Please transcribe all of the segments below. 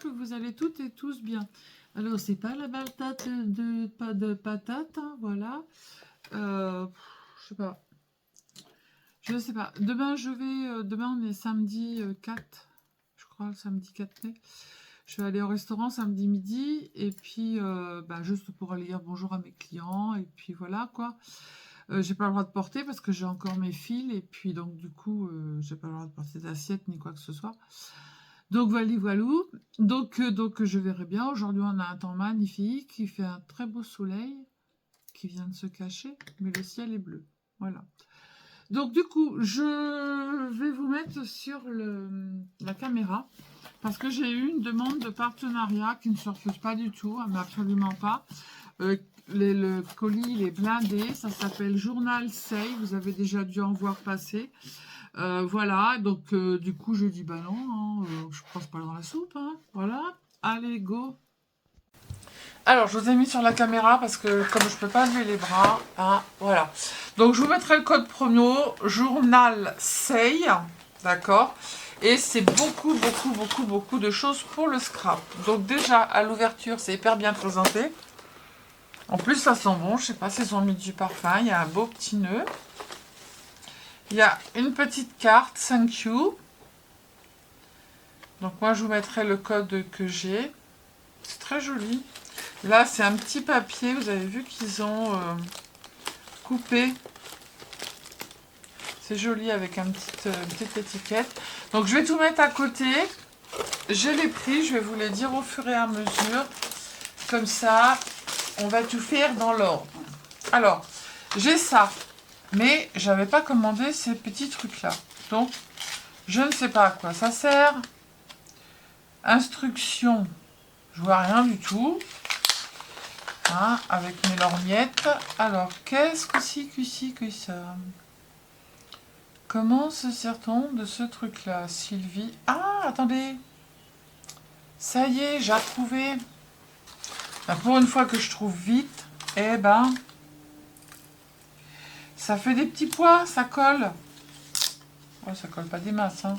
que vous allez toutes et tous bien. Alors, c'est pas la baltate pas de patate, hein, voilà. Je sais pas. Je sais pas. Demain, demain, on est samedi 4, je crois, le samedi 4 mai. Je vais aller au restaurant samedi midi, et puis, juste pour aller dire bonjour à mes clients, et puis voilà, quoi. J'ai pas le droit de porter parce que j'ai encore mes fils, et puis donc, du coup, j'ai pas le droit de porter d'assiette ni quoi que ce soit. Donc voilou. Donc je verrai bien. Aujourd'hui, on a un temps magnifique. Il fait un très beau soleil qui vient de se cacher, mais le ciel est bleu. Voilà. Donc du coup, je vais vous mettre sur la caméra parce que j'ai eu une demande de partenariat qui ne se refuse pas du tout, mais absolument pas. Le colis, il est blindé. Ça s'appelle Journal Say. Vous avez déjà dû en voir passer. Voilà, donc du coup je dis bah non, hein, je passe pas dans la soupe, hein, voilà, allez go. Alors je vous ai mis sur la caméra parce que comme je peux pas lever les bras, hein, voilà. Donc je vous mettrai le code promo Journal Say, d'accord, et c'est beaucoup de choses pour le scrap. Donc déjà à l'ouverture c'est hyper bien présenté. En plus ça sent bon, je sais pas s'ils ont mis du parfum, il y a un beau petit nœud. Il y a une petite carte, thank you. Donc moi je vous mettrai le code que j'ai. C'est très joli. Là c'est un petit papier, vous avez vu qu'ils ont coupé. C'est joli avec une petite étiquette. Donc je vais tout mettre à côté. J'ai les prix, je vais vous les dire au fur et à mesure. Comme ça, on va tout faire dans l'ordre. Alors, j'ai ça. Mais j'avais pas commandé ces petits trucs là. Donc, je ne sais pas à quoi ça sert. Instructions, je vois rien du tout. Hein, avec mes lorgnettes. Alors, qu'est-ce que ça? Comment se sert-on de ce truc-là, Sylvie? Ah, attendez. Ça y est, j'ai approuvé. Ben, pour une fois que je trouve vite, eh ben, ça fait des petits pois, ça colle. Oh, ça colle pas des masses, hein.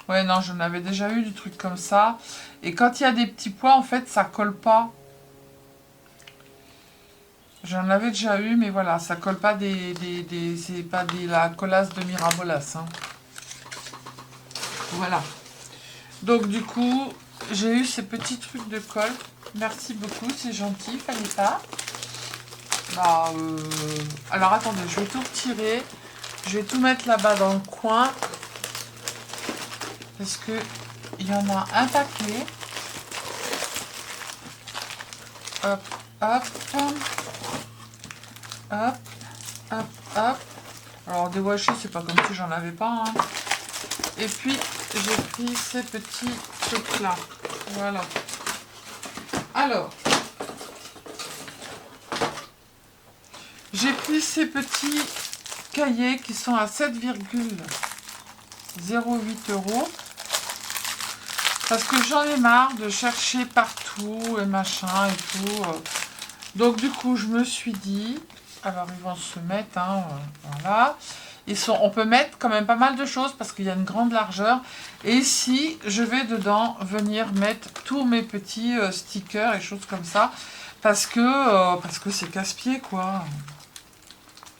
Ouais, non, j'en avais déjà eu du truc comme ça. Et quand il y a des petits pois, en fait, ça colle pas. J'en avais déjà eu, mais voilà, ça colle pas c'est pas la collasse de Mirabolas, hein. Voilà. Donc, du coup, j'ai eu ces petits trucs de colle. Merci beaucoup, c'est gentil, fallait pas. Bah, alors, attendez, je vais tout retirer. Je vais tout mettre là-bas dans le coin. Parce que il y en a un paquet. Hop, hop. Hop, hop, hop. Alors, déwashé, c'est pas comme si j'en avais pas, hein. Et puis, j'ai pris ces petits trucs-là. Voilà. Alors, j'ai pris ces petits cahiers qui sont à 7,08 € parce que j'en ai marre de chercher partout et machin et tout. Donc, du coup, je me suis dit... Alors, ils vont se mettre, hein, voilà. On peut mettre quand même pas mal de choses parce qu'il y a une grande largeur. Et ici, je vais dedans venir mettre tous mes petits stickers et choses comme ça. Parce que c'est casse-pied, quoi.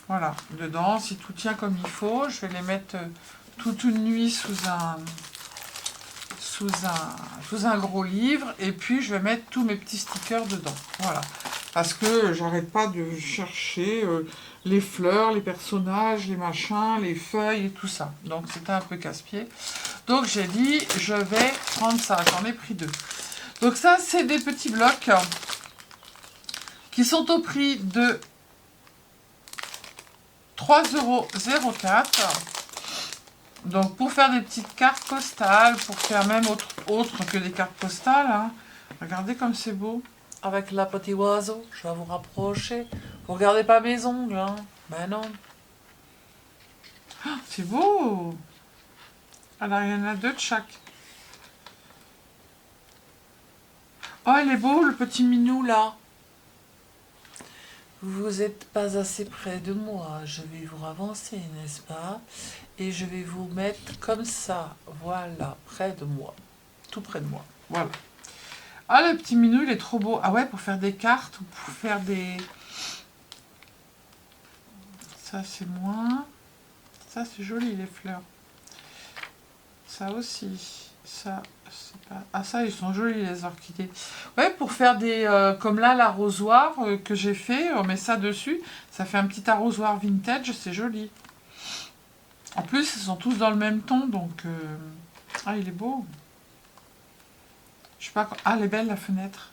Voilà, dedans, si tout tient comme il faut, je vais les mettre toute une nuit sous un gros livre. Et puis, je vais mettre tous mes petits stickers dedans. Voilà. Parce que j'arrête pas de chercher les fleurs, les personnages, les machins, les feuilles et tout ça. Donc c'était un peu casse-pied. Donc j'ai dit, je vais prendre ça. J'en ai pris 2. Donc ça, c'est des petits blocs qui sont au prix de 3,04 €. Donc pour faire des petites cartes postales, pour faire même autre que des cartes postales. Hein. Regardez comme c'est beau. Avec la petite oiseau, je vais vous rapprocher. Vous regardez pas mes ongles, hein? Ben non. Oh, c'est beau! Alors, il y en a 2 de chaque. Oh, il est beau, le petit minou, là. Vous n'êtes pas assez près de moi. Je vais vous avancer, n'est-ce pas? Et je vais vous mettre comme ça. Voilà, près de moi. Tout près de moi. Voilà. Ah, le petit minou, il est trop beau. Ah ouais, pour faire des cartes ou pour faire des... Ça, c'est moins... Ça, c'est joli, les fleurs. Ça aussi. Ça, c'est pas... Ah, ça, ils sont jolis, les orchidées. Ouais, pour faire des... comme là, l'arrosoir que j'ai fait, on met ça dessus. Ça fait un petit arrosoir vintage, c'est joli. En plus, ils sont tous dans le même ton, donc... Ah, il est beau. Je sais pas... Ah, elle est belle, la fenêtre.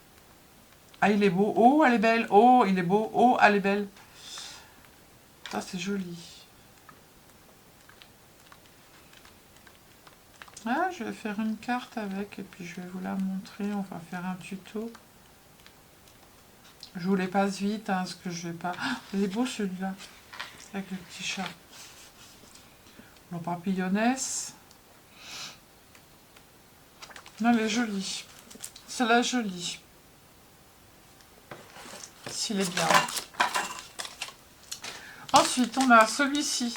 Ah, il est beau. Oh, elle est belle. Oh, il est beau. Oh, elle est belle. Ça, c'est joli. Ah, je vais faire une carte avec et puis je vais vous la montrer. On va faire un tuto. Je vous les passe vite, hein, parce que je vais pas... Ah, il est beau celui-là, avec le petit chat. Le papillonnesse. Non, elle est jolie. Celle-là est jolie. S'il est bien. Ensuite, on a celui-ci,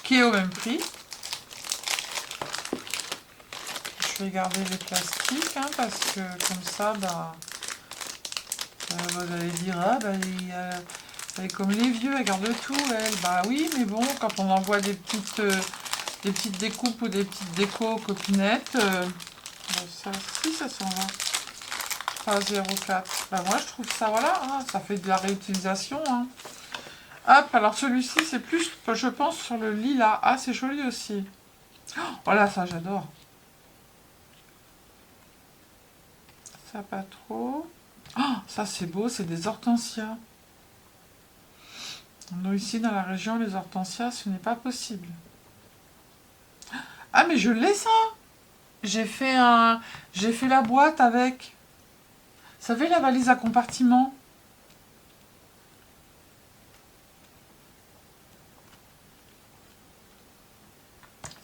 qui est au même prix. Je vais garder les plastiques, hein, parce que comme ça, bah, vous allez dire, ah, bah, elle est comme les vieux, elle garde tout, elle. Bah oui, mais bon, quand on envoie des petites découpes ou des petites décos aux copinettes, bah, ça, si, ça s'en va. 3,04. Bah moi, je trouve ça, voilà, hein, ça fait de la réutilisation. Hein. Hop, alors celui-ci, c'est plus, je pense, sur le lilas. Ah, c'est joli aussi. Oh, voilà, ça, j'adore. Ça, pas trop. Oh, ça, c'est beau, c'est des hortensias. Nous, ici, dans la région, les hortensias, ce n'est pas possible. Ah, mais je l'ai, ça. J'ai fait la boîte avec. Vous savez, la valise à compartiment.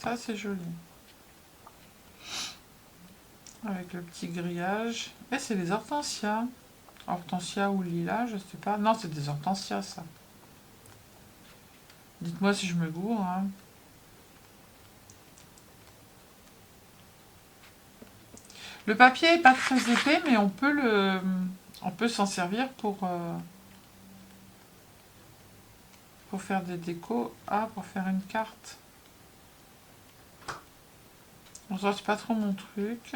Ça, c'est joli. Avec le petit grillage. Et c'est des hortensias. Hortensia ou lilas, je sais pas. Non, c'est des hortensias, ça. Dites-moi si je me gourre. Hein. Le papier est pas très épais, mais on peut s'en servir pour faire des décos. Ah, pour faire une carte. Bon, ça, c'est pas trop mon truc.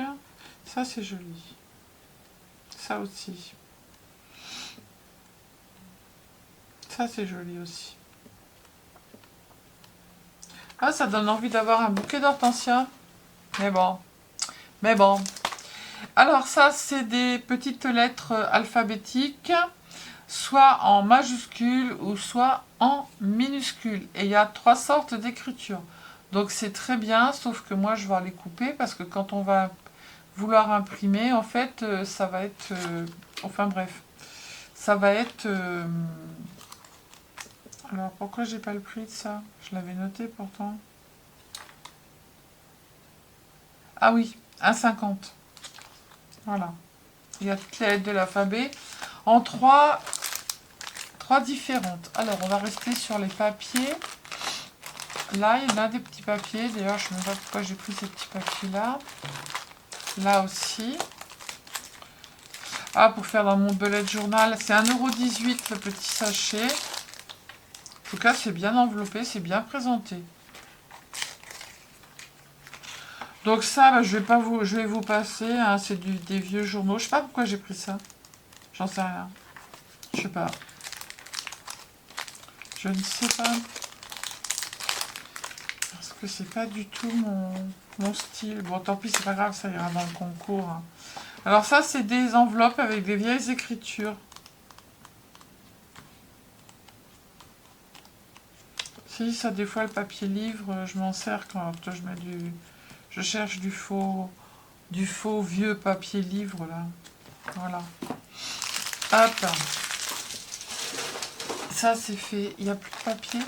Ça, c'est joli. Ça aussi. Ça, c'est joli aussi. Ah, ça donne envie d'avoir un bouquet d'hortensia. Mais bon. Mais bon. Alors ça, c'est des petites lettres alphabétiques, soit en majuscule ou soit en minuscule. Et il y a 3 sortes d'écriture. Donc c'est très bien, sauf que moi je vais les couper parce que quand on va vouloir imprimer, en fait, ça va être... enfin bref, ça va être... alors pourquoi j'ai pas le prix de ça? Je l'avais noté pourtant. Ah oui, 1,50. Voilà. Il y a toutes les lettres de l'alphabet en trois différentes. Alors, on va rester sur les papiers. Là, il y en a des petits papiers. D'ailleurs, je ne sais pas pourquoi j'ai pris ces petits papiers-là. Là aussi. Ah, pour faire dans mon bullet journal. C'est 1,18 € le petit sachet. En tout cas, c'est bien enveloppé, c'est bien présenté. Donc ça, bah, je vais vous passer. Hein, c'est des vieux journaux. Je sais pas pourquoi j'ai pris ça. J'en sais rien. Je sais pas. Je ne sais pas. Parce que c'est pas du tout mon style. Bon, tant pis, c'est pas grave, ça ira dans le concours. Hein. Alors ça, c'est des enveloppes avec des vieilles écritures. Si, ça, des fois, le papier livre, je m'en sers quand je mets je cherche du faux vieux papier livre, là. Voilà. Hop. Ça, c'est fait. Il n'y a plus de papier?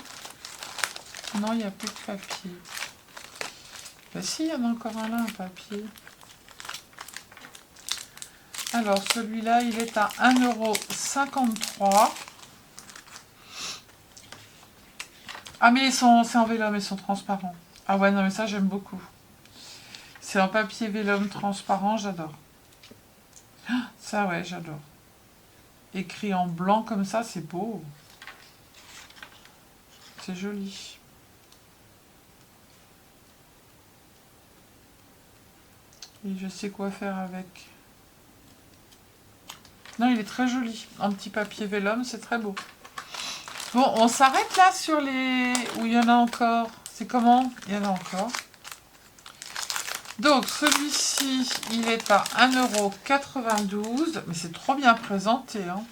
Non, il n'y a plus de papier. Ben si, il y en a encore un là, un papier. Alors, celui-là, il est à 1,53 €. Ah, mais c'est en vélum, ils sont transparents. Ah ouais, non, mais ça, j'aime beaucoup. C'est un papier vélum transparent, j'adore. Ça, ouais, j'adore. Écrit en blanc comme ça, c'est beau. C'est joli. Et je sais quoi faire avec. Non, il est très joli. En petit papier vélum, c'est très beau. Bon, on s'arrête là sur les... Où il y en a encore. C'est comment? Il y en a encore. Donc, celui-ci, il est à 1,92 €. Mais c'est trop bien présenté, hein.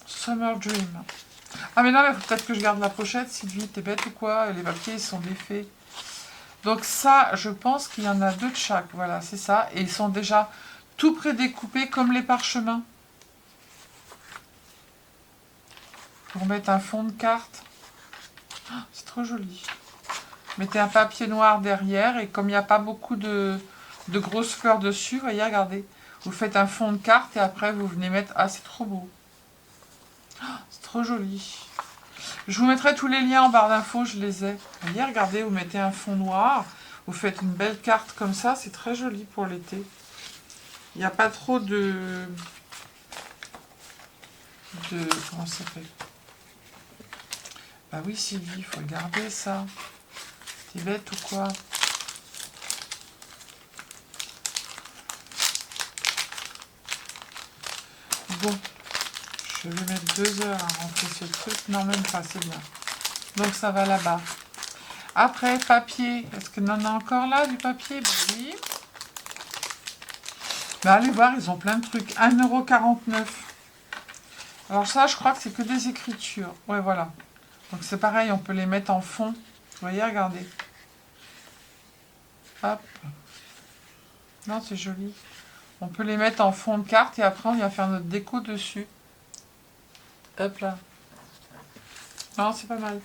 Summer Dream. Ah, mais non, il faut peut-être que je garde la pochette. Sylvie, t'es bête ou quoi? Les papiers, ils sont défaits. Donc ça, je pense qu'il y en a 2 de chaque. Voilà, c'est ça. Et ils sont déjà tout prédécoupés comme les parchemins. Pour mettre un fond de carte. Oh, c'est trop joli. Mettez un papier noir derrière. Et comme il n'y a pas beaucoup de grosses fleurs dessus, voyez, regardez. Vous faites un fond de carte et après vous venez mettre... Ah, c'est trop beau. Oh, c'est trop joli. Je vous mettrai tous les liens en barre d'infos, je les ai. Vous voyez, regardez, vous mettez un fond noir. Vous faites une belle carte comme ça. C'est très joli pour l'été. Il n'y a pas trop de... Comment ça s'appelle? Bah oui, Sylvie, il faut le garder, ça. T'es bête ou quoi? Bon. Je vais mettre 2 heures à rentrer ce truc. Non, même pas, c'est bien. Donc, ça va là-bas. Après, papier. Est-ce qu'il y en a encore là, du papier? Bah oui. Bah, allez voir, ils ont plein de trucs. 1,49 €. Alors ça, je crois que c'est que des écritures. Ouais, voilà. Donc c'est pareil, on peut les mettre en fond. Vous voyez, regardez. Hop. Non, c'est joli. On peut les mettre en fond de carte et après on vient faire notre déco dessus. Hop là. Non, c'est pas mal.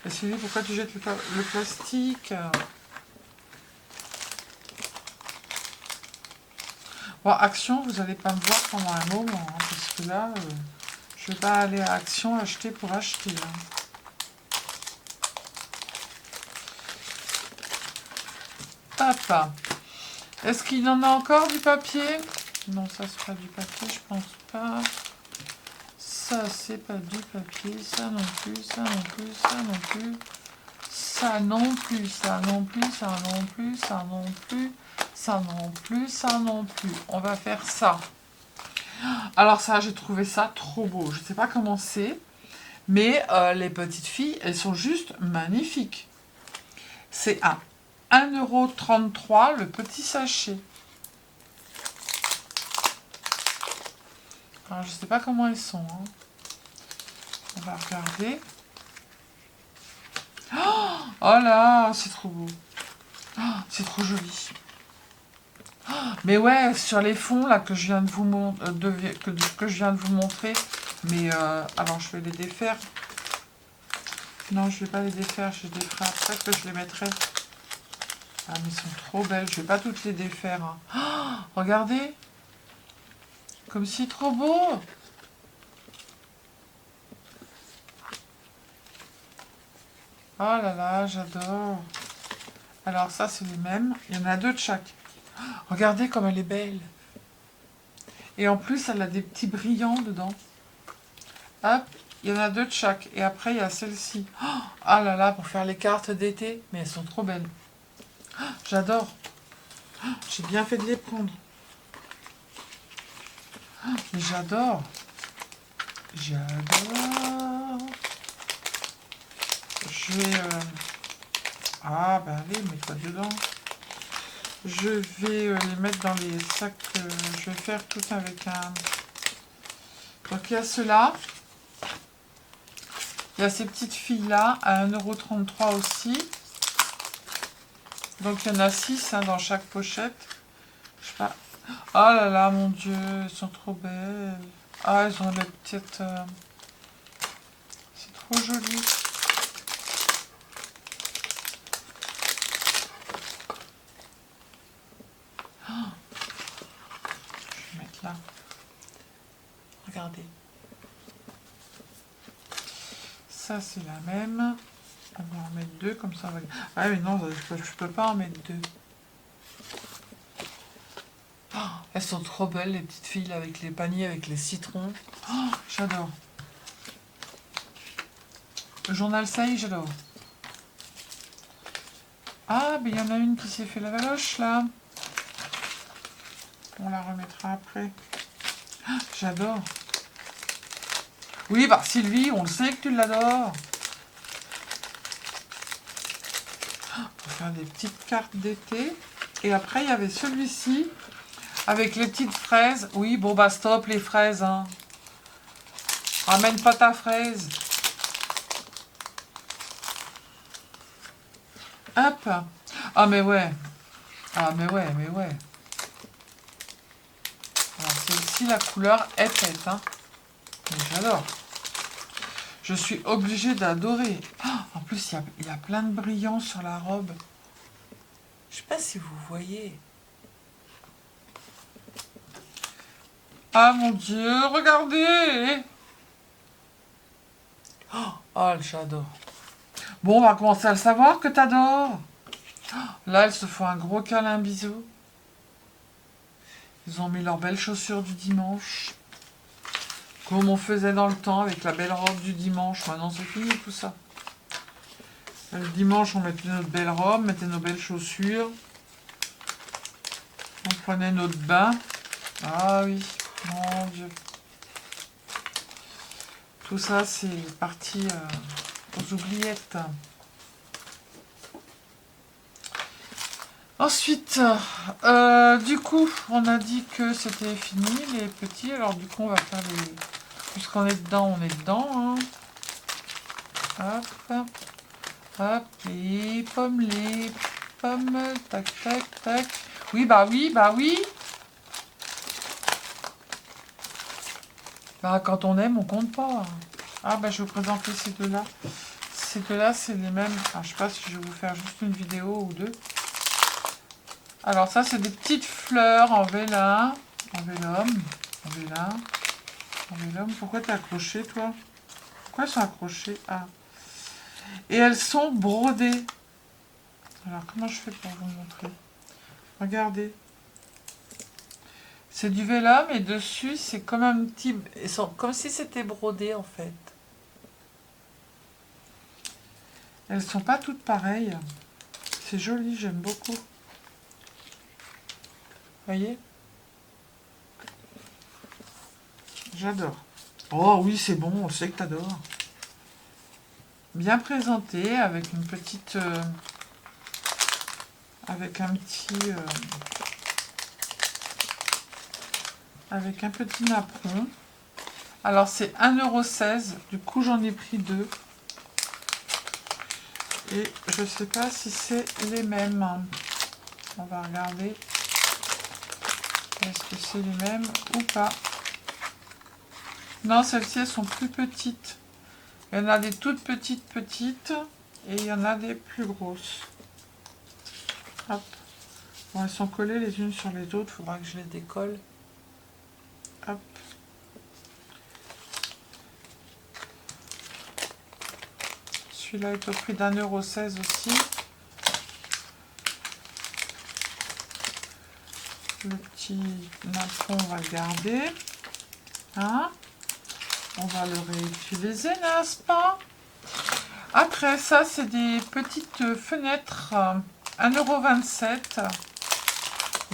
Et Sylvie, pourquoi tu jettes le plastique? Bon, Action, vous n'allez pas me voir pendant un moment. Hein, parce que là, je vais pas aller à Action acheter pour acheter. Hein. Hop. Est-ce qu'il y en a encore du papier? Non, ça c'est pas du papier, je pense pas. Ça c'est pas du papier, ça non plus, ça non plus, ça non plus. Ça non plus, ça non plus, ça non plus, ça non plus, ça non plus, ça non plus. On va faire ça. Alors ça, j'ai trouvé ça trop beau. Je sais pas comment c'est, mais les petites filles, elles sont juste magnifiques. C'est à 1,33 € le petit sachet. Alors, je sais pas comment ils sont. Hein. On va regarder. Oh là, c'est trop beau. Oh, c'est trop joli. Oh, mais ouais, sur les fonds là que je viens de vous que je viens de vous montrer. Mais alors je vais les défaire. Non, je vais pas les défaire. Je les déferai après que je les mettrai. Ah, mais ils sont trop belles. Je vais pas toutes les défaire. Hein. Oh, regardez. Comme c'est trop beau. Oh là là, j'adore. Alors ça, c'est les mêmes. Il y en a 2 de chaque. Oh, regardez comme elle est belle. Et en plus, elle a des petits brillants dedans. Hop, il y en a 2 de chaque. Et après, il y a celle-ci. Oh là là, pour faire les cartes d'été. Mais elles sont trop belles. Oh, j'adore. Oh, j'ai bien fait de les prendre. Oh, mais j'adore. J'adore. Je vais... Ah, ben allez, mets-toi dedans. Je vais les mettre dans les sacs. Je vais faire tout avec un... Donc, il y a ceux-là. Il y a ces petites filles-là, à 1,33 € aussi. Donc, il y en a 6 hein, dans chaque pochette. Je sais pas. Oh là là, mon Dieu, elles sont trop belles. Ah, elles ont les petites... C'est trop joli. Oh. Je vais mettre là. Regardez. Ça, c'est la même. On va en mettre 2, comme ça. On va... Ah mais non, je peux pas en mettre 2. Oh, Elles sont trop belles, les petites filles, avec les paniers, avec les citrons. Oh, j'adore. Le journal Saï, j'adore. Ah, mais il y en a une qui s'est fait la valoche, là. On la remettra après. Ah, j'adore. Oui, bah Sylvie, on le sait que tu l'adores. Pour faire des petites cartes d'été. Et après, il y avait celui-ci, avec les petites fraises. Oui, bon, bah stop, les fraises, hein. Ramène pas ta fraise. Hop. Ah, mais ouais. Ah, mais ouais, mais ouais. Alors, celle-ci, la couleur est pète, hein. Mais j'adore. Je suis obligée d'adorer. Oh, en plus, il y a plein de brillants sur la robe. Je sais pas si vous voyez. Ah, mon Dieu, regardez. Oh, j'adore. Bon, on va commencer à le savoir que t'adores. Là, elles se font un gros câlin, bisou. Ils ont mis leurs belles chaussures du dimanche. Comme on faisait dans le temps avec la belle robe du dimanche. Maintenant, c'est fini tout ça. Le dimanche, on mettait notre belle robe, mettait nos belles chaussures. On prenait notre bain. Ah oui, mon Dieu. Tout ça, c'est parti aux oubliettes. Ensuite, du coup, on a dit que c'était fini, les petits. Alors, du coup, on va faire les... Puisqu'on est dedans, on est dedans. Hein. Hop. Hop. Les pommes. Tac, tac, tac. Oui, bah oui, bah oui. Bah, quand on aime, on compte pas. Ah, bah, je vais vous présenter ces deux-là. Ces deux-là, c'est les mêmes. Alors, je sais pas si je vais vous faire juste une vidéo ou deux. Alors ça, c'est des petites fleurs en vélin, en vélum. Pourquoi t'es accroché, toi? Pourquoi elles sont accrochées? Ah. Et elles sont brodées. Alors, comment je fais pour vous montrer? Regardez. C'est du vélum et dessus, c'est comme un petit... Comme si c'était brodé, en fait. Elles sont pas toutes pareilles. C'est joli, j'aime beaucoup. Voyez? J'adore. Oh oui, c'est bon, on sait que t'adores. Bien présenté, avec une petite... avec un petit... avec un petit napperon. Alors, c'est 1,16 €. Du coup, j'en ai pris deux. Et je sais pas si c'est les mêmes. On va regarder. Est-ce que c'est les mêmes ou pas? Non, celles-ci, elles sont plus petites. Il y en a des toutes petites. Et il y en a des plus grosses. Hop. Bon, elles sont collées les unes sur les autres. Il faudra que je les décolle. Hop. Celui-là est au prix d'1,16 € aussi. Le petit napperon, on va le garder. Hein? On va le réutiliser, n'est-ce pas? Après, ça, c'est des petites fenêtres. 1,27 €.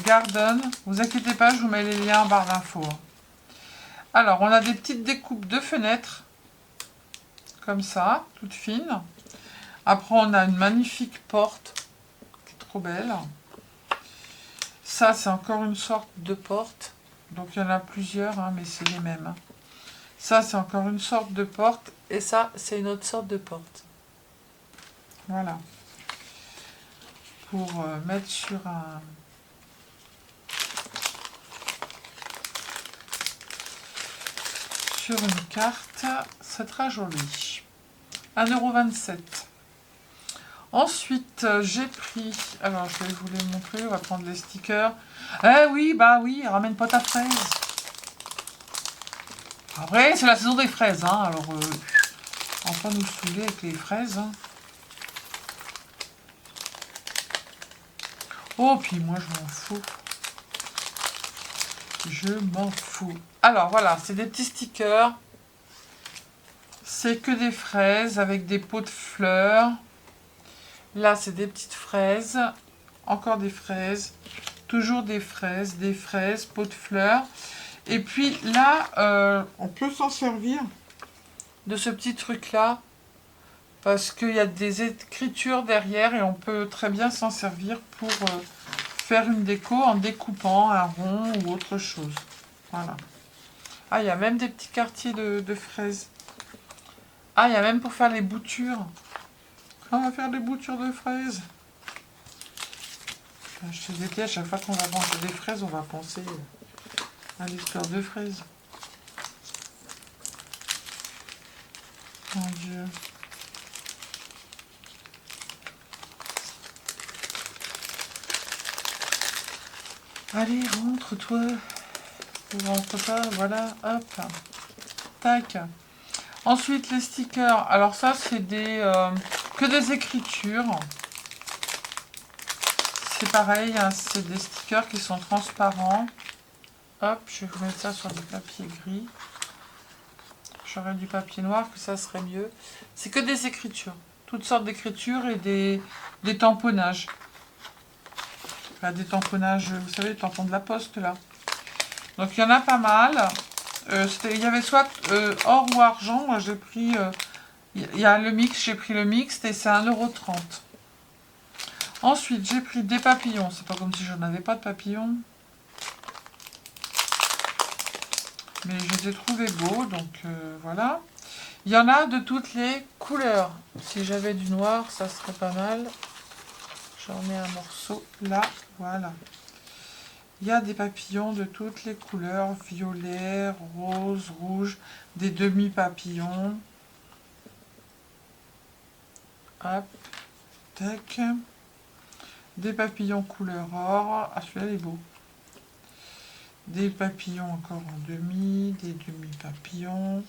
Garden. Vous inquiétez pas, je vous mets les liens en barre d'infos. Alors, on a des petites découpes de fenêtres. Comme ça, toute fine. Après, on a une magnifique porte. Qui est trop belle. Ça, c'est encore une sorte de porte. Donc, il y en a plusieurs, hein, mais c'est les mêmes. Hein. Ça, c'est encore une sorte de porte. Et ça, c'est une autre sorte de porte. Voilà. Pour mettre sur un... sur une carte. C'est très joli. 1,27 €. Ensuite, j'ai pris... Alors, je vais vous les montrer. On va prendre les stickers. Eh oui, bah oui, ramène pas ta fraise. Après, c'est la saison des fraises. Hein, alors, on va pas nous saouler avec les fraises. Hein. Oh, puis moi, je m'en fous. Je m'en fous. Alors voilà, c'est des petits stickers. C'est que des fraises avec des pots de fleurs. Là, c'est des petites fraises. Encore des fraises. Toujours des fraises, pots de fleurs. Et puis là, on peut s'en servir de ce petit truc-là. Parce qu'il y a des écritures derrière et on peut très bien s'en servir pour faire une déco en découpant un rond ou autre chose. Voilà. Ah, il y a même des petits quartiers de fraises. Ah, il y a même pour faire les boutures. On va faire des boutures de fraises. Je te dis, à chaque fois qu'on va manger des fraises, on va penser à l'histoire de fraises. Mon Dieu. Allez, rentre-toi. Rentre pas, voilà, hop. Tac. Ensuite, les stickers. Alors ça, c'est que des écritures. C'est pareil, hein, c'est des stickers qui sont transparents. Hop, je vais vous mettre ça sur du papier gris. J'aurais du papier noir, que ça serait mieux. C'est que des écritures. Toutes sortes d'écritures et des tamponnages. Enfin, des tamponnages, vous savez, les tampons de la poste, là. Donc, il y en a pas mal. Il y avait soit or ou argent. Moi, j'ai pris... il y a le mix, j'ai pris le mixte et c'est 1,30 €. Ensuite, j'ai pris des papillons. C'est pas comme si je n'avais pas de papillons. Mais je les ai trouvés beaux, donc voilà. Il y en a de toutes les couleurs. Si j'avais du noir, ça serait pas mal. J'en ai un morceau là, voilà. Il y a des papillons de toutes les couleurs, violet, rose, rouge, des demi-papillons. Hop, tac. Des papillons couleur or. Ah, celui-là, il est beau. Des papillons encore en demi, des demi-papillons.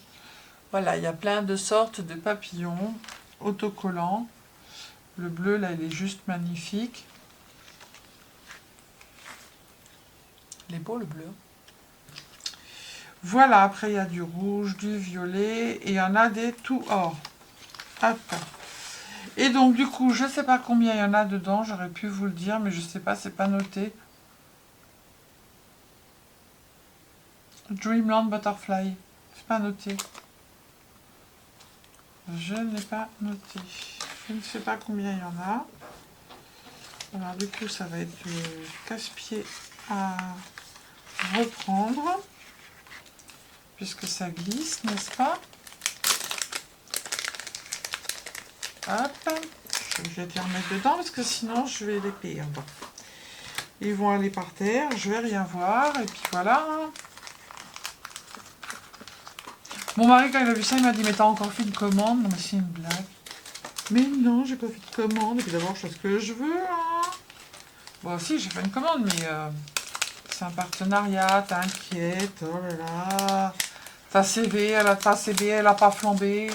Voilà, il y a plein de sortes de papillons autocollants. Le bleu, là, il est juste magnifique. Il est beau, le bleu. Voilà, après, il y a du rouge, du violet, et il y en a des tout or. Hop. Et donc, du coup, je ne sais pas combien il y en a dedans. J'aurais pu vous le dire, mais je ne sais pas, c'est pas noté. Dreamland Butterfly. C'est pas noté. Je n'ai pas noté. Je ne sais pas combien il y en a. Alors du coup, ça va être casse-pied à reprendre. Puisque ça glisse, n'est-ce pas? Hop. Je vais les remettre dedans parce que sinon, je vais les perdre. Ils vont aller par terre. Je vais rien voir. Et puis voilà. Mon mari, quand il a vu ça, il m'a dit, mais t'as encore fait une commande? Non, mais c'est une blague. Mais non, j'ai pas fait de commande. Et puis d'abord, je fais ce que je veux. Hein. Bon, si, j'ai fait une commande, mais c'est un partenariat. T'inquiète. Oh là là. Ta CV, elle a pas flambé.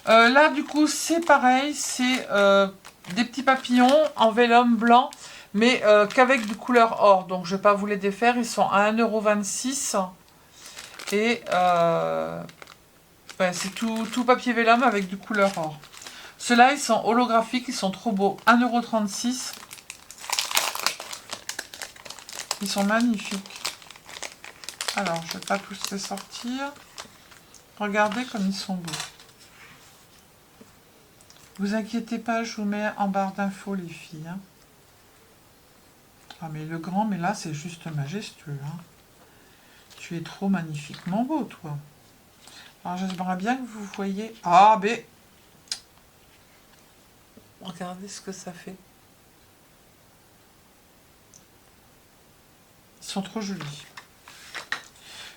Là, du coup, c'est pareil. C'est des petits papillons en vélum blanc, mais qu'avec du couleur or. Donc, je vais pas vous les défaire. Ils sont à 1,26 €. Et ouais, c'est tout papier vélum avec du couleur or. Ceux-là, ils sont holographiques, ils sont trop beaux. 1,36 €. Ils sont magnifiques. Alors, je ne vais pas tous les sortir. Regardez comme ils sont beaux. Vous inquiétez pas, je vous mets en barre d'infos, les filles. Hein. Ah, mais le grand, mais là, c'est juste majestueux. Hein. Tu es trop magnifiquement beau, toi. Alors, j'aimerais bien que vous voyez... Ah, mais... Regardez ce que ça fait. Ils sont trop jolis.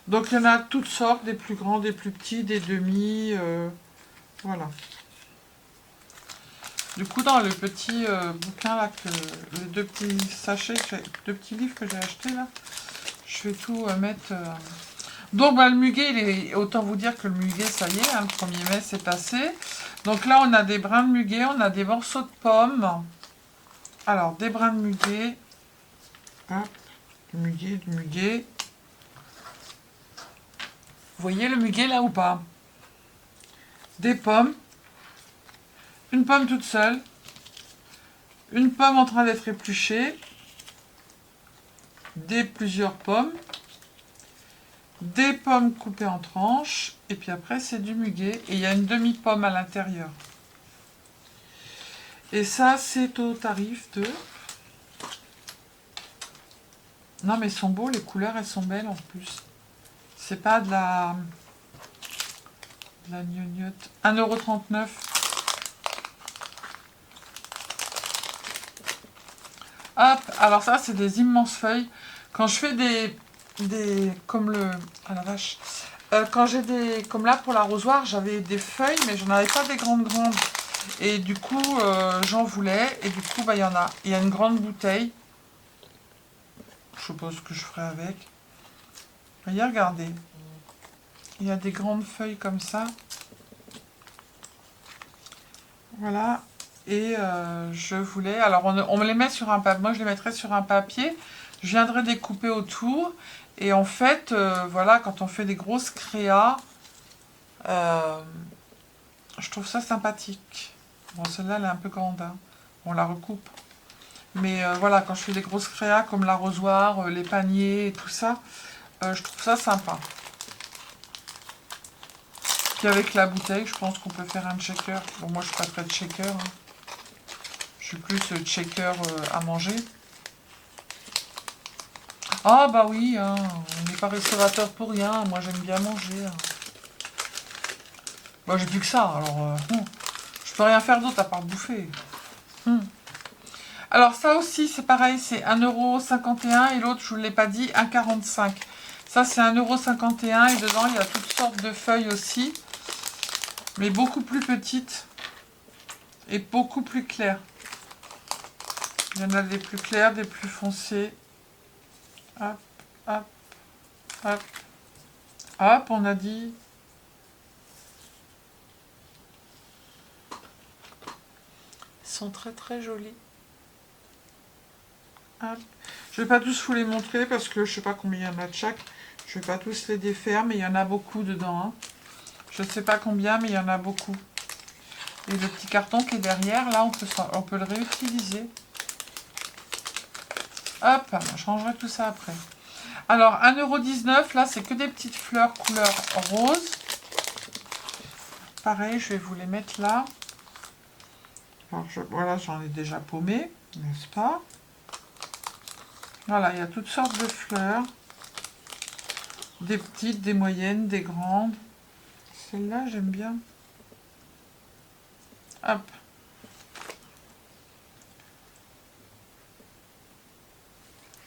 Donc, il y en a toutes sortes, des plus grands, des plus petits, des demi. Voilà. Du coup, dans le petit bouquin, là, les deux petits sachets, deux petits livres que j'ai achetés, là, je vais tout mettre... Donc, bah, le muguet, autant vous dire que le muguet, ça y est, hein, le 1er mai, c'est passé. Donc là, on a des brins de muguet, on a des morceaux de pommes. Alors, des brins de muguet. Hop, du muguet, Vous voyez le muguet là ou pas? Des pommes. Une pomme toute seule. Une pomme en train d'être épluchée. Plusieurs pommes. Des pommes coupées en tranches. Et puis après, c'est du muguet. Et il y a une demi-pomme à l'intérieur. Et ça, c'est au tarif de... Non, mais ils sont beaux, les couleurs, elles sont belles en plus. C'est pas de la gnognotte. 1,39 €. Hop, alors ça, c'est des immenses feuilles. Quand je fais des comme le... Ah la vache. Quand j'ai des... Comme là, pour l'arrosoir, j'avais des feuilles, mais j'en avais pas des grandes. Et du coup, j'en voulais. Et du coup, bah, il y a une grande bouteille. Je sais pas ce que je ferai avec. Voyez, regardez. Il y a des grandes feuilles comme ça. Voilà. Et je voulais... Alors, on me les met sur un papier. Moi, je les mettrais sur un papier. Je viendrai découper autour. Et en fait, voilà, quand on fait des grosses créas, je trouve ça sympathique. Bon, celle-là, elle est un peu grande. Hein. On la recoupe. Mais voilà, quand je fais des grosses créas comme l'arrosoir, les paniers et tout ça, je trouve ça sympa. Puis avec la bouteille, je pense qu'on peut faire un shaker. Bon, moi, je suis pas très de shaker. Hein. Je suis plus shaker à manger. Ah bah oui, hein, on n'est pas restaurateur pour rien. Moi, j'aime bien manger. Hein. Moi, j'ai plus que ça. Alors, je peux rien faire d'autre à part bouffer. Alors ça aussi, c'est pareil, c'est 1,51 € et l'autre, je ne vous l'ai pas dit, 1,45 €. Ça, c'est 1,51 € et dedans, il y a toutes sortes de feuilles aussi, mais beaucoup plus petites et beaucoup plus claires. Il y en a des plus claires, des plus foncées. Hop, hop, hop. Hop, on a dit... Ils sont très très jolis. Hop. Je ne vais pas tous vous les montrer parce que je ne sais pas combien il y en a de chaque. Je ne vais pas tous les défaire, mais il y en a beaucoup dedans. Hein. Je ne sais pas combien, mais il y en a beaucoup. Et le petit carton qui est derrière, là, on peut le réutiliser. Hop, je changerai tout ça après. Alors, 1,19 €, là, c'est que des petites fleurs couleur rose. Pareil, je vais vous les mettre là. Alors, voilà, j'en ai déjà paumé, n'est-ce pas? Voilà, il y a toutes sortes de fleurs. Des petites, des moyennes, des grandes. Celle-là, j'aime bien. Hop.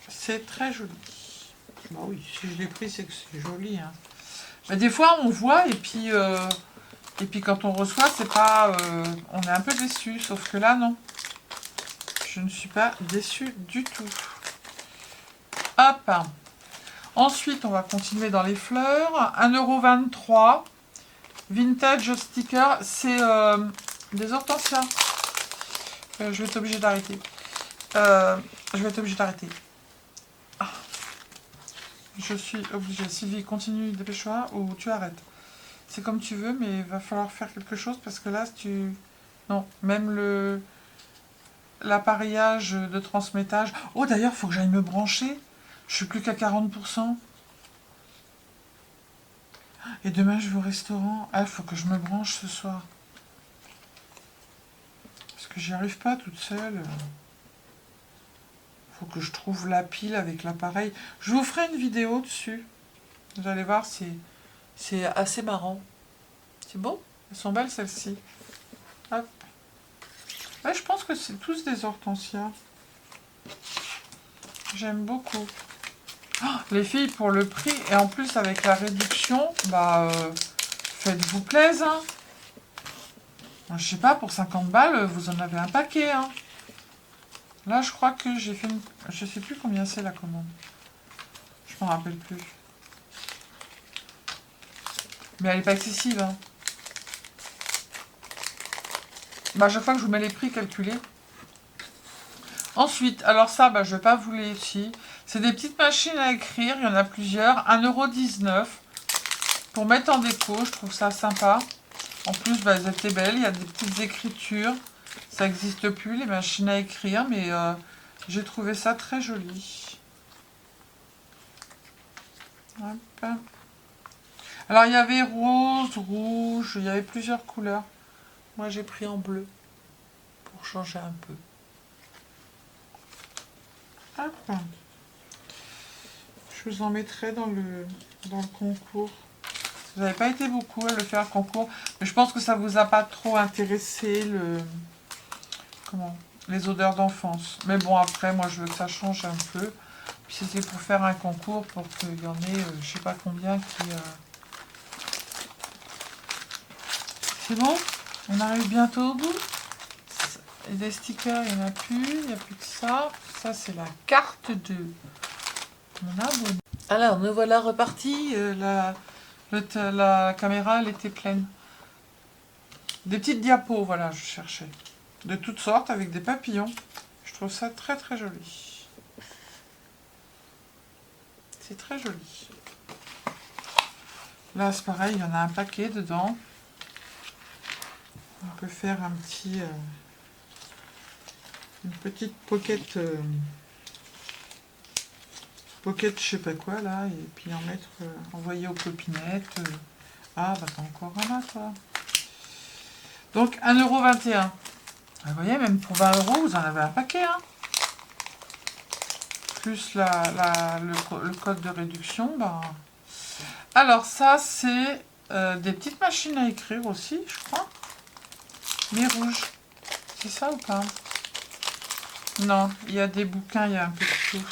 C'est très joli. Bah oui, si je l'ai pris, c'est que c'est joli. Hein. Mais des fois, on voit et puis quand on reçoit, c'est pas... on est un peu déçu. Sauf que là, non. Je ne suis pas déçue du tout. Hop. Ensuite, on va continuer dans les fleurs. 1,23 €. Vintage sticker. C'est des hortensias. Je vais être obligée d'arrêter. Ah. Je suis obligée. Sylvie, continue, dépêche-toi ou tu arrêtes. C'est comme tu veux, mais il va falloir faire quelque chose parce que là, si tu... Non, même l'appareillage de transmettage... Oh, d'ailleurs, il faut que j'aille me brancher. Je suis plus qu'à 40%. Et demain, je vais au restaurant. Ah, il faut que je me branche ce soir. Parce que j'y arrive pas toute seule. Il faut que je trouve la pile avec l'appareil. Je vous ferai une vidéo dessus. Vous allez voir, c'est assez marrant. C'est beau. Elles sont belles, celles-ci. Hop. Ouais, je pense que c'est tous des hortensias. J'aime beaucoup. Oh, les filles, pour le prix, et en plus avec la réduction, bah, faites-vous plaisir. Hein. Je sais pas, pour 50 balles, vous en avez un paquet. Hein. Là, je crois que j'ai fait une... Je sais plus combien c'est la commande. Je m'en rappelle plus. Mais elle n'est pas excessive. Hein. Bah, à chaque fois que je vous mets les prix calculés. Ensuite, alors ça, bah, je ne vais pas vous les ici. C'est des petites machines à écrire, il y en a plusieurs. 1,19 €. pour mettre en déco, je trouve ça sympa. En plus, bah, elles étaient belles, il y a des petites écritures. Ça n'existe plus, les machines à écrire, mais j'ai trouvé ça très joli. Hop. Alors, il y avait rose, rouge, il y avait plusieurs couleurs. Moi, j'ai pris en bleu pour changer un peu. Hop. Je vous en mettrai dans le concours. Vous n'avez pas été beaucoup à le faire concours, mais je pense que ça vous a pas trop intéressé les odeurs d'enfance. Mais bon, après, moi, je veux que ça change un peu. Puis c'était pour faire un concours pour qu'il y en ait, je sais pas combien qui... C'est bon? On arrive bientôt au bout. Et des stickers, il n'y en a plus. Il n'y a plus que ça. Ça, c'est la carte de mon abonné. Alors, nous voilà repartis. La caméra, elle était pleine. Des petites diapos, voilà, je cherchais. De toutes sortes, avec des papillons. Je trouve ça très très joli. C'est très joli. Là, c'est pareil, il y en a un paquet dedans. On peut faire un petit... une petite pocket... pocket je sais pas quoi, là. Et puis en mettre... envoyer aux copinettes. Ah, bah t'as encore un là, toi. Donc, 1,21 €. Vous voyez, même pour 20 €, vous en avez un paquet, hein. Plus le code de réduction, bah... Alors, ça, c'est des petites machines à écrire aussi, je crois. Mais rouges. C'est ça ou pas? Non, il y a des bouquins, il y a un peu de tout.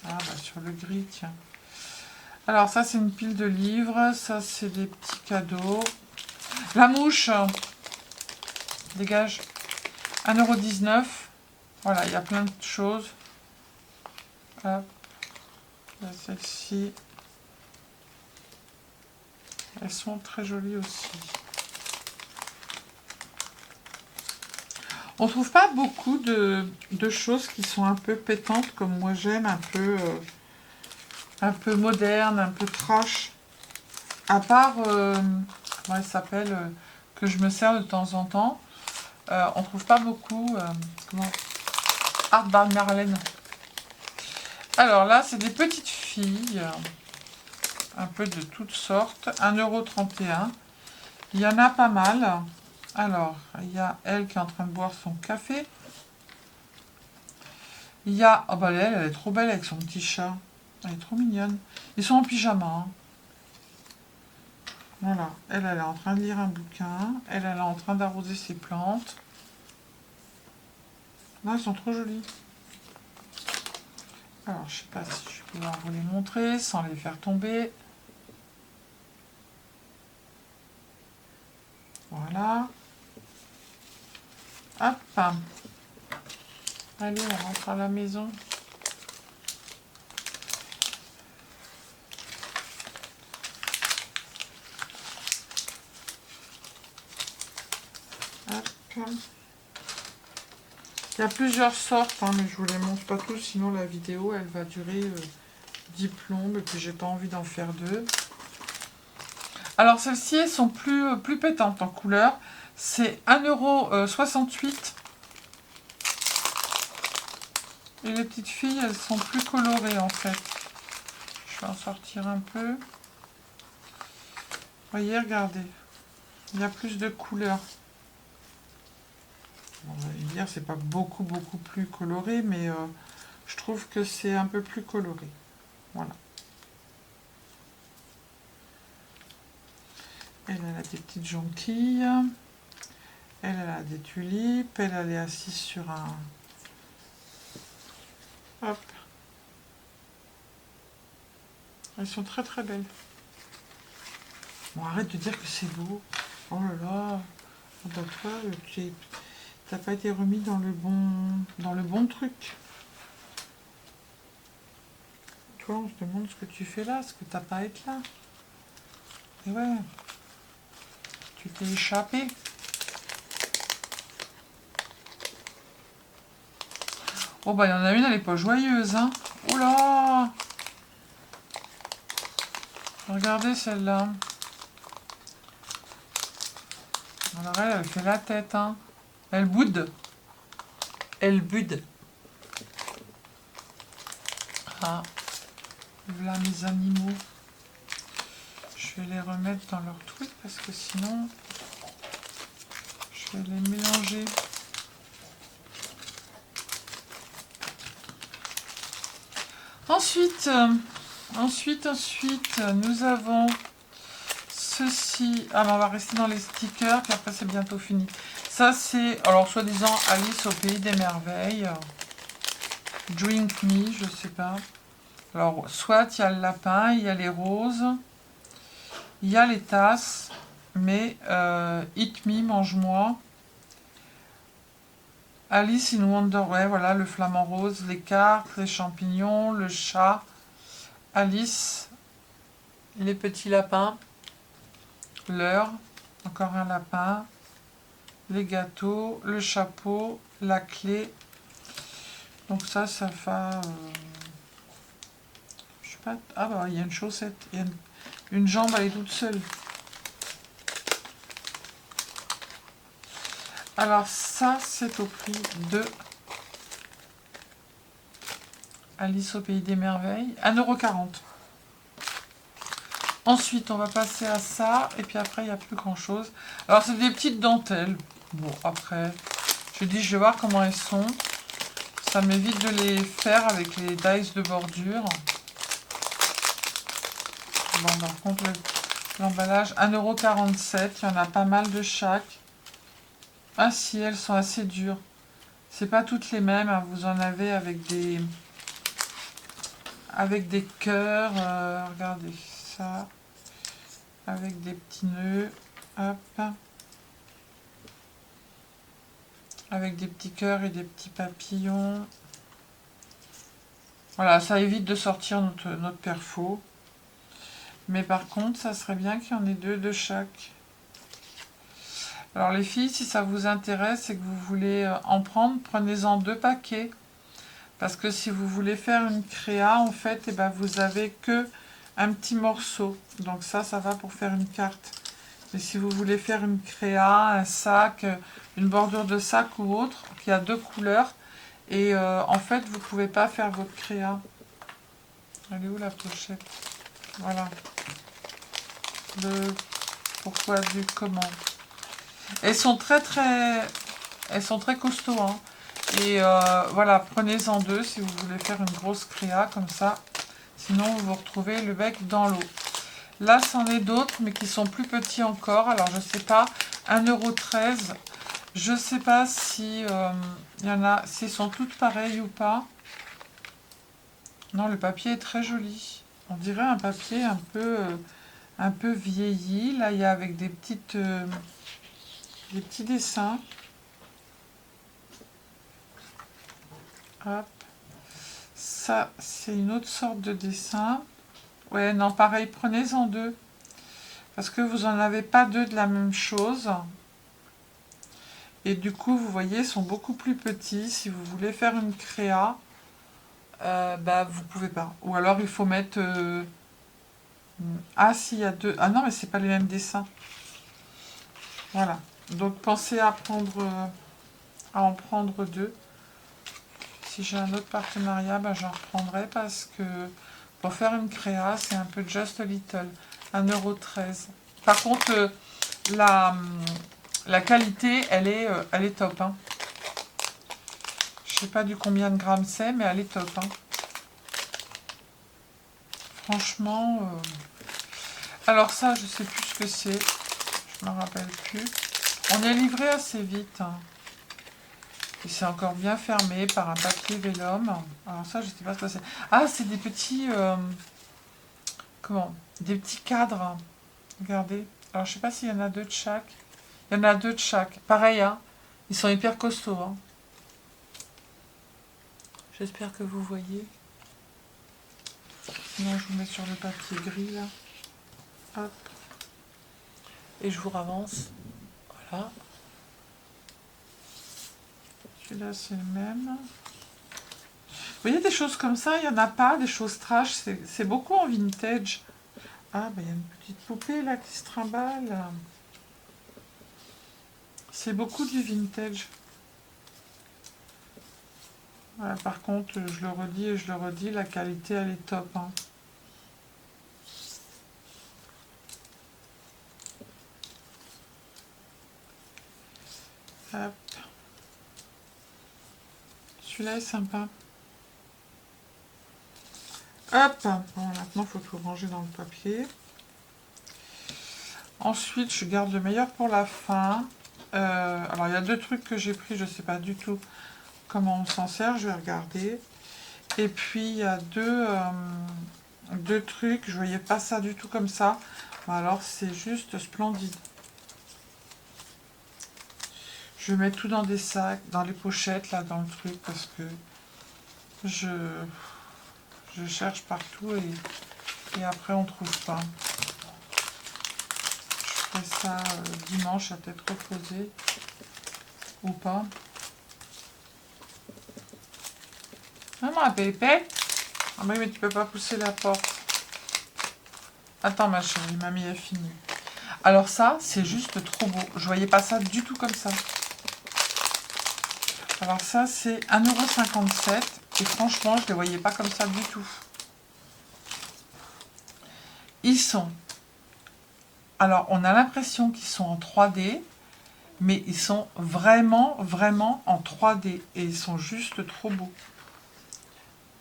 Ah, bah, sur le gris, tiens. Alors, ça, c'est une pile de livres. Ça, c'est des petits cadeaux. La mouche. Dégage. 1,19 €. Voilà, il y a plein de choses. Hop. Il y a celle-ci. Elles sont très jolies aussi. On trouve pas beaucoup de choses qui sont un peu pétantes, comme moi j'aime, un peu moderne, un peu trash. À part, comment elle s'appelle, que je me sers de temps en temps. On trouve pas beaucoup, Art by Marlène. Alors là, c'est des petites filles, un peu de toutes sortes, 1,31 €. Il y en a pas mal. Alors, il y a elle qui est en train de boire son café. Il y a... Oh bah elle est trop belle avec son petit chat. Elle est trop mignonne. Ils sont en pyjama. Hein. Voilà. Elle est en train de lire un bouquin. Elle est en train d'arroser ses plantes. Non, elles sont trop jolies. Alors, je sais pas si je vais pouvoir vous les montrer sans les faire tomber. Voilà. Hop. Allez, on rentre à la maison. Hop. Il y a plusieurs sortes, hein, mais je vous les montre pas tous, sinon la vidéo elle va durer 10 plombes et puis j'ai pas envie d'en faire deux. Alors celles-ci elles sont plus pétantes en couleur. C'est 1,68 €. Et les petites filles elles sont plus colorées en fait. Je vais en sortir un peu. Vous voyez, regardez. Il y a plus de couleurs. On va dire c'est pas beaucoup plus coloré, mais je trouve que c'est un peu plus coloré. Voilà. Elle a des petites jonquilles. Elle a des tulipes. Elle est assise sur un... Hop. Elles sont très très belles. Bon, arrête de dire que c'est beau. Oh là là. Oh bah toi, t'as pas été remis dans le bon truc. Toi, on se demande ce que tu fais là, ce que t'as pas à être là. Et ouais. Tu t'es échappé. Oh bah il y en a une, elle est pas joyeuse, hein. Oh là. Regardez celle-là. Alors elle fait la tête, hein. Elle boude. Elle bude. Ah, voilà mes animaux. Je vais les remettre dans leur truc parce que sinon, je vais les mélanger. Ensuite, nous avons ceci. Ah, ben on va rester dans les stickers, puis après c'est bientôt fini. Ça c'est, alors soi-disant Alice au pays des merveilles. Drink me, je sais pas. Alors, soit il y a le lapin, il y a les roses, il y a les tasses, mais Eat me, mange-moi. Alice in Wonder, ouais, voilà, le flamant rose, les cartes, les champignons, le chat. Alice, les petits lapins, l'heure, encore un lapin, les gâteaux, le chapeau, la clé. Donc ça va... je sais pas... Ah bah, il y a une chaussette, il y a une jambe, elle est toute seule. Alors ça, c'est au prix de Alice au pays des merveilles, 1,40 €. Ensuite, on va passer à ça, et puis après, il n'y a plus grand-chose. Alors, c'est des petites dentelles. Bon, après, je dis, je vais voir comment elles sont. Ça m'évite de les faire avec les dies de bordure. Bon, par contre, l'emballage, 1,47 €. Il y en a pas mal de chaque. Ah si, elles sont assez dures. C'est pas toutes les mêmes, hein. Vous en avez avec des cœurs. Regardez ça. Avec des petits nœuds. Hop. Avec des petits cœurs et des petits papillons. Voilà, ça évite de sortir notre perfo. Mais par contre, ça serait bien qu'il y en ait 2 de chaque. Alors les filles, si ça vous intéresse et que vous voulez en prendre, prenez-en 2 paquets. Parce que si vous voulez faire une créa, en fait, eh ben, vous avez que un petit morceau. Donc ça va pour faire une carte. Mais si vous voulez faire une créa, un sac, une bordure de sac ou autre, qui a 2 couleurs, et en fait, vous ne pouvez pas faire votre créa. Elle est où la pochette? Voilà. Le pourquoi du comment. Elles sont très costauds, hein. Et voilà, prenez-en 2 si vous voulez faire une grosse créa comme ça. Sinon, vous vous retrouvez le bec dans l'eau. Là, c'en est d'autres, mais qui sont plus petits encore. Alors, je sais pas, 1,13 €. Je sais pas si y en a, s'ils sont toutes pareilles ou pas. Non, le papier est très joli. On dirait un papier un peu vieilli. Là, il y a avec des petits dessins. Hop. Ça, c'est une autre sorte de dessin. Ouais, non, pareil, prenez-en 2. Parce que vous n'en avez pas 2 de la même chose. Et du coup, vous voyez, ils sont beaucoup plus petits. Si vous voulez faire une créa, bah, vous pouvez pas. Ou alors, il faut mettre... Ah, si, il y a 2. Ah non, mais c'est pas les mêmes dessins. Voilà. Donc, pensez à en prendre 2. Si j'ai un autre partenariat, bah, j'en reprendrai parce que pour faire une créa, c'est un peu just a little. 1,13 €. Par contre, la qualité, elle est top. Hein. Je sais pas du combien de grammes c'est, mais elle est top. Hein. Franchement... Alors ça, je sais plus ce que c'est. Je me rappelle plus. On est livré assez vite. Hein. Et c'est encore bien fermé par un papier vélum. Alors ça, je sais pas ce que c'est. Ah, c'est des petits... comment? Des petits cadres. Regardez. Alors, je sais pas s'il y en a 2 de chaque. Il y en a 2 de chaque. Pareil, hein. Ils sont hyper costauds. Hein. J'espère que vous voyez. Sinon, je vous mets sur le papier gris, là. Hop. Et je vous avance. Voilà. Celui-là, c'est le même. Vous voyez, des choses comme ça, il n'y en a pas. Des choses trash. C'est beaucoup en vintage. Ah, bah il y a une petite poupée là qui se trimballe. C'est beaucoup du vintage. Voilà, par contre, je le redis et je le redis, la qualité elle est top. Hein. Hop. Celui-là est sympa. Hop. Bon, maintenant, il faut tout ranger dans le papier. Ensuite, je garde le meilleur pour la fin. Alors, il y a deux trucs que j'ai pris. Je ne sais pas du tout comment on s'en sert. Je vais regarder. Et puis, il y a deux trucs. Je ne voyais pas ça du tout comme ça. Alors, c'est juste splendide. Je vais mettre tout dans des sacs, dans les pochettes, là, dans le truc, parce que je cherche partout et après, on ne trouve pas. Je ferai ça dimanche à tête reposée, ou pas. Maman, Pépé. Ah oui, mais tu peux pas pousser la porte. Attends, ma chérie, mamie a fini. Alors ça, c'est juste trop beau. Je voyais pas ça du tout comme ça. Alors ça, c'est 1,57 €. Et franchement, je ne les voyais pas comme ça du tout. Ils sont... Alors, on a l'impression qu'ils sont en 3D, mais ils sont vraiment, vraiment en 3D. Et ils sont juste trop beaux.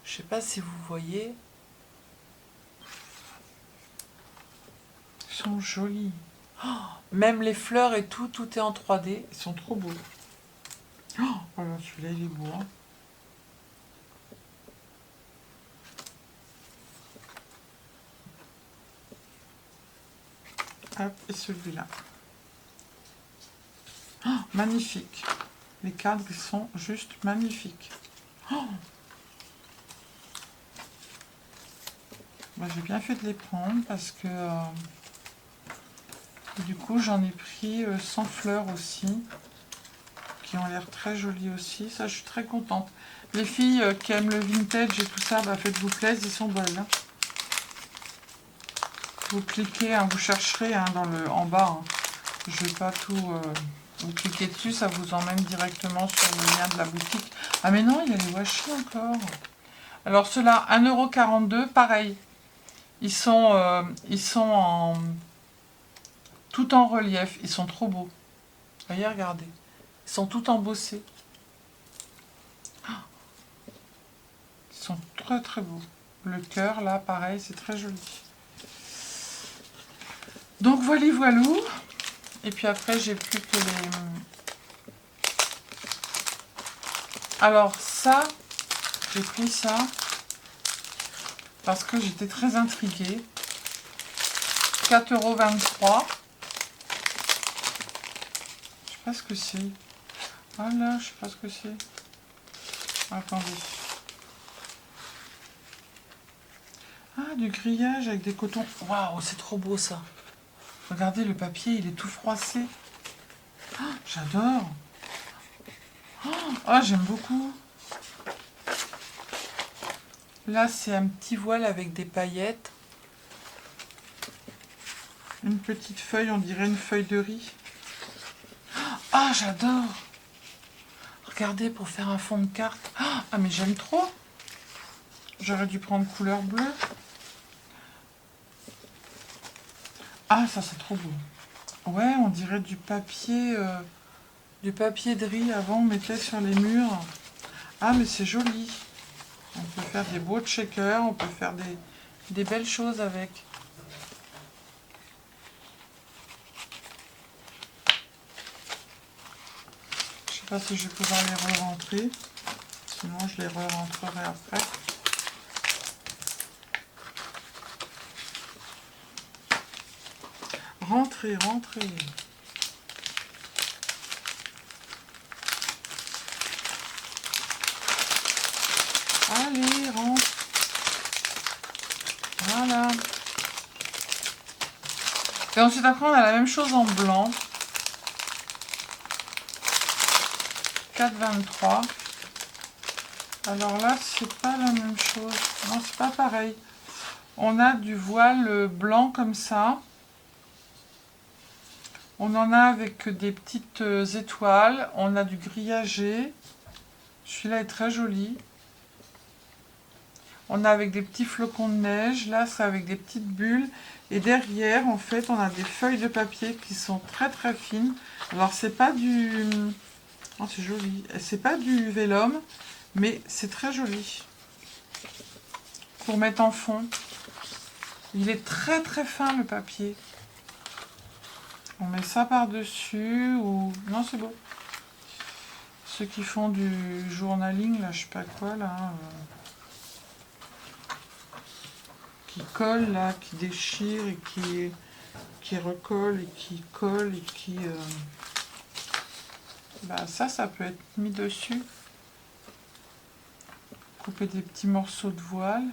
Je sais pas si vous voyez. Ils sont jolis. Oh, même les fleurs et tout, tout est en 3D. Ils sont trop beaux. Oh, voilà, celui-là, il est beau. Hein. Hop, et celui-là. Oh, magnifique. Les cadres, ils sont juste magnifiques. Oh, bah, j'ai bien fait de les prendre parce que du coup, j'en ai pris 100 fleurs aussi, qui ont l'air très jolies aussi. Ça, je suis très contente. Les filles qui aiment le vintage et tout ça, bah, faites-vous plaisir, ils sont belles. Hein. Vous cliquez, hein, vous chercherez hein, en bas. Hein. Je vais pas tout... vous cliquez dessus, ça vous emmène directement sur le lien de la boutique. Ah mais non, il y a les washi encore. Alors ceux-là, 1,42 €, pareil. Ils sont en... tout en relief. Ils sont trop beaux. Voyez, regardez. Ils sont tout embossés. Ils sont très très beaux. Le cœur, là, pareil, c'est très joli. Donc voilà, voilou. Et puis après, j'ai plus que les... Alors ça, j'ai pris ça parce que j'étais très intriguée. 4,23 €. Je sais pas ce que c'est. Voilà, je sais pas ce que c'est. Attendez. Ah, du grillage avec des cotons. Waouh, c'est trop beau ça. Regardez, le papier, il est tout froissé. Oh, j'adore. Oh, j'aime beaucoup. Là, c'est un petit voile avec des paillettes. Une petite feuille, on dirait une feuille de riz. Ah, j'adore. Regardez, pour faire un fond de carte. Ah, mais j'aime trop. J'aurais dû prendre couleur bleue. Ah, ça, c'est trop beau. Ouais, on dirait du papier de riz. Avant, on mettait sur les murs. Ah, mais c'est joli. On peut faire des beaux checkers, on peut faire des belles choses avec. Je sais pas si je vais pouvoir les re-rentrer. Sinon, je les re-rentrerai après. Rentrez, rentrez. Allez, rentre. Voilà. Et ensuite, après, on a la même chose en blanc. 4,23 €. Alors là, c'est pas la même chose. Non, c'est pas pareil. On a du voile blanc comme ça. On en a avec des petites étoiles. On a du grillagé. Celui-là est très joli. On a avec des petits flocons de neige. Là, c'est avec des petites bulles. Et derrière, en fait, on a des feuilles de papier qui sont très très fines. Alors, c'est pas du... Oh, c'est joli. C'est pas du vélum, mais c'est très joli. Pour mettre en fond. Il est très très fin, le papier. On met ça par-dessus ou... Non, c'est beau. Ceux qui font du journaling, là, je sais pas quoi, là... qui colle, là, qui déchire et qui recolle et qui colle et qui... Bah, ça peut être mis dessus. Couper des petits morceaux de voile.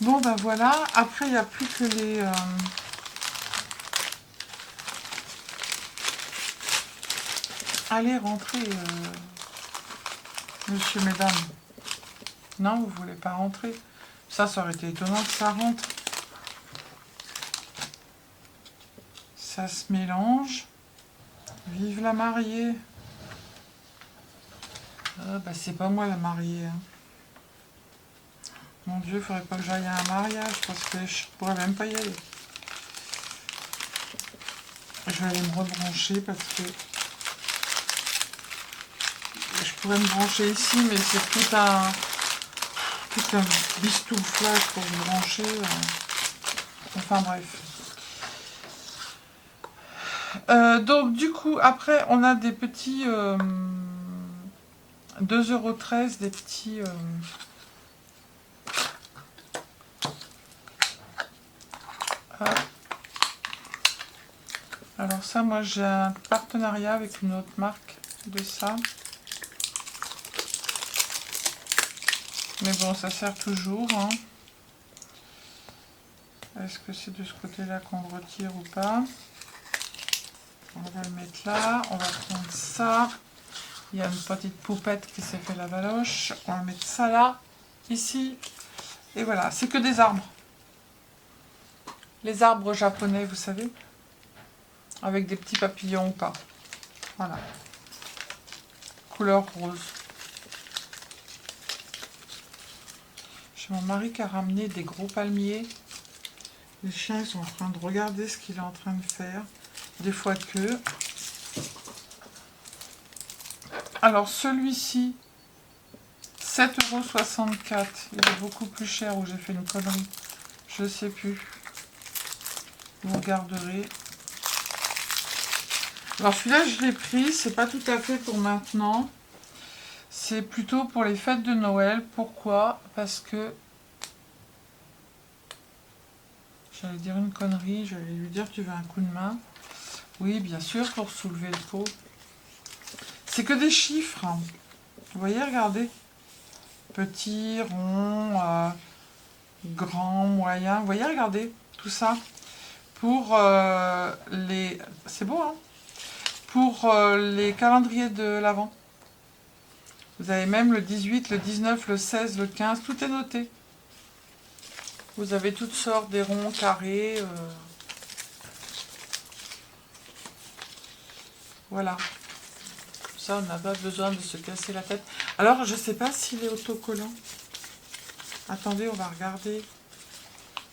Bon, ben voilà. Après, il n'y a plus que les... Allez, rentrez, monsieur, mesdames. Non, vous voulez pas rentrer. Ça aurait été étonnant que ça rentre. Ça se mélange. Vive la mariée. Ah, bah, c'est pas moi la mariée. Hein. Mon Dieu, il faudrait pas que j'aille à un mariage parce que je pourrais même pas y aller. Je vais aller me rebrancher parce que je pourrais me brancher ici, mais c'est tout un bistouflage pour me brancher. Enfin bref. Donc du coup, après, on a des petits 2,13 €, des petits... Alors ça, moi j'ai un partenariat avec une autre marque de ça. Mais bon, ça sert toujours. Hein. Est-ce que c'est de ce côté-là qu'on le retire ou pas? On va le mettre là. On va prendre ça. Il y a une petite poupette qui s'est fait la valoche. On va mettre ça là, ici. Et voilà, c'est que des arbres. Les arbres japonais, vous savez. Avec des petits papillons ou pas. Voilà. Couleur rose. J'ai mon mari qui a ramené des gros palmiers. Les chiens, ils sont en train de regarder ce qu'il est en train de faire. Des fois que... Alors, celui-ci, 7,64 €. Il est beaucoup plus cher ou j'ai fait une connerie. Je ne sais plus. Vous regarderez. Alors, celui-là, je l'ai pris. C'est pas tout à fait pour maintenant. C'est plutôt pour les fêtes de Noël. Pourquoi? Parce que... J'allais dire une connerie. J'allais lui dire, tu veux un coup de main? Oui, bien sûr, pour soulever le pot. C'est que des chiffres. Vous voyez, regardez. Petit, rond, grand, moyen. Vous voyez, regardez. Tout ça. Pour les... C'est beau, hein? Pour les calendriers de l'Avent. Vous avez même le 18, le 19, le 16, le 15. Tout est noté. Vous avez toutes sortes, des ronds, carrés. Voilà. Ça, on n'a pas besoin de se casser la tête. Alors, je ne sais pas s'il est autocollant. Attendez, on va regarder.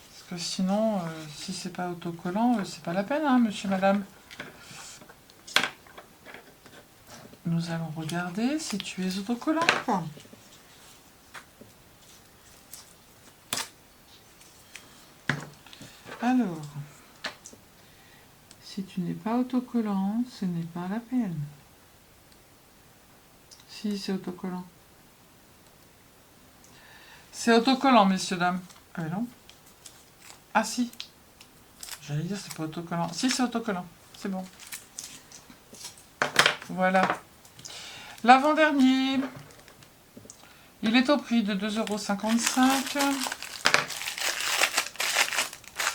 Parce que sinon, si c'est pas autocollant, c'est pas la peine, hein, monsieur, madame. Nous allons regarder si tu es autocollant ou pas. Alors, si tu n'es pas autocollant, ce n'est pas la peine. Si, c'est autocollant. C'est autocollant, messieurs, dames. Ah non. Ah si. J'allais dire c'est pas autocollant. Si, c'est autocollant. C'est bon. Voilà. L'avant-dernier. Il est au prix de 2,55 €.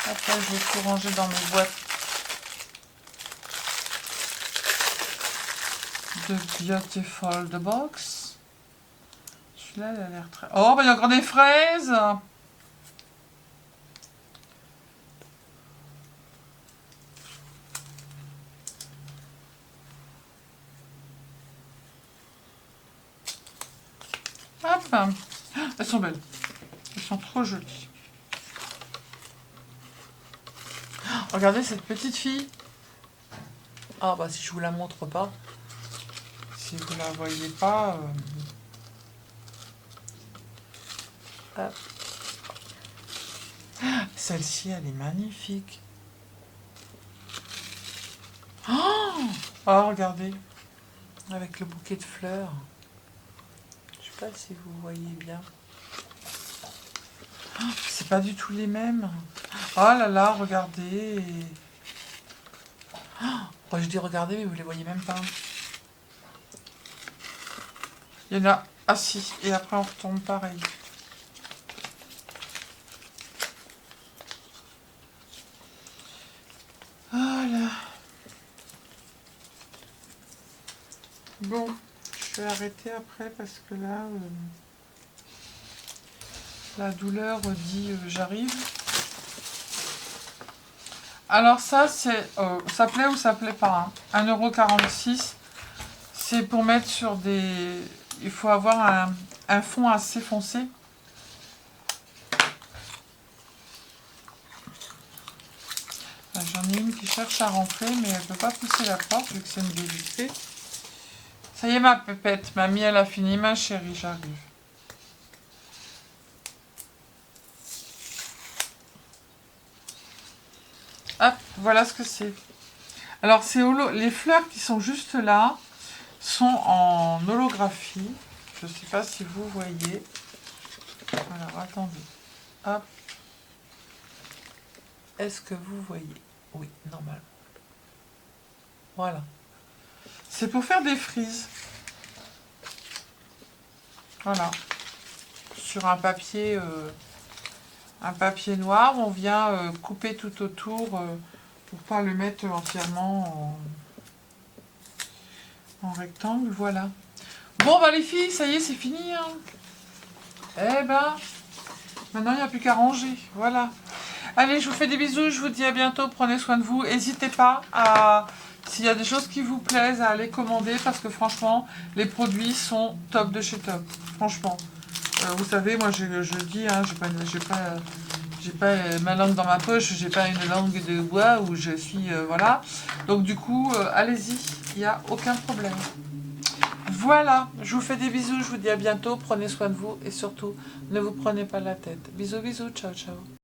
Après, je vais tout ranger dans mes boîtes de Beautiful the Box. Celui-là, elle a l'air très... Oh, bah il y a encore des fraises. Hop. Elles sont belles. Elles sont trop jolies. Regardez cette petite fille. Ah bah si je vous la montre pas. Si vous la voyez pas... Hop. Celle-ci, elle est magnifique. Oh, regardez. Avec le bouquet de fleurs. Je sais pas si vous voyez bien. C'est pas du tout les mêmes. Oh là là, regardez. Oh, je dis regardez, mais vous les voyez même pas. Il y en a... Ah si, et après on retombe pareil. Voilà. Bon, je vais arrêter après parce que là, la douleur dit j'arrive. Alors ça, c'est ça plaît ou ça plaît pas. Hein. 1,46 €. C'est pour mettre sur des... Il faut avoir un fond assez foncé. J'en ai une qui cherche à rentrer, mais elle ne peut pas pousser la porte vu que c'est une baie vitrée. Ça y est, ma pépette, mamie, elle a fini, ma chérie, j'arrive. Hop, voilà ce que c'est. Alors, les fleurs qui sont juste là sont en holographie. Je ne sais pas si vous voyez. Alors, attendez. Hop. Est-ce que vous voyez? Oui, normalement. Voilà. C'est pour faire des frises. Voilà. Sur un papier noir, on vient couper tout autour pour pas le mettre entièrement en rectangle. Voilà. Bon, bah les filles, ça y est, c'est fini. Hein. Eh ben, maintenant, il n'y a plus qu'à ranger. Voilà. Allez, je vous fais des bisous, je vous dis à bientôt, prenez soin de vous. N'hésitez pas à, s'il y a des choses qui vous plaisent, à les commander parce que franchement, les produits sont top de chez top. Franchement. Vous savez, moi je dis, hein, j'ai pas ma langue dans ma poche, j'ai pas une langue de bois où je suis, voilà. Donc du coup, allez-y, il n'y a aucun problème. Voilà, je vous fais des bisous, je vous dis à bientôt, prenez soin de vous et surtout, ne vous prenez pas la tête. Bisous, bisous, ciao, ciao.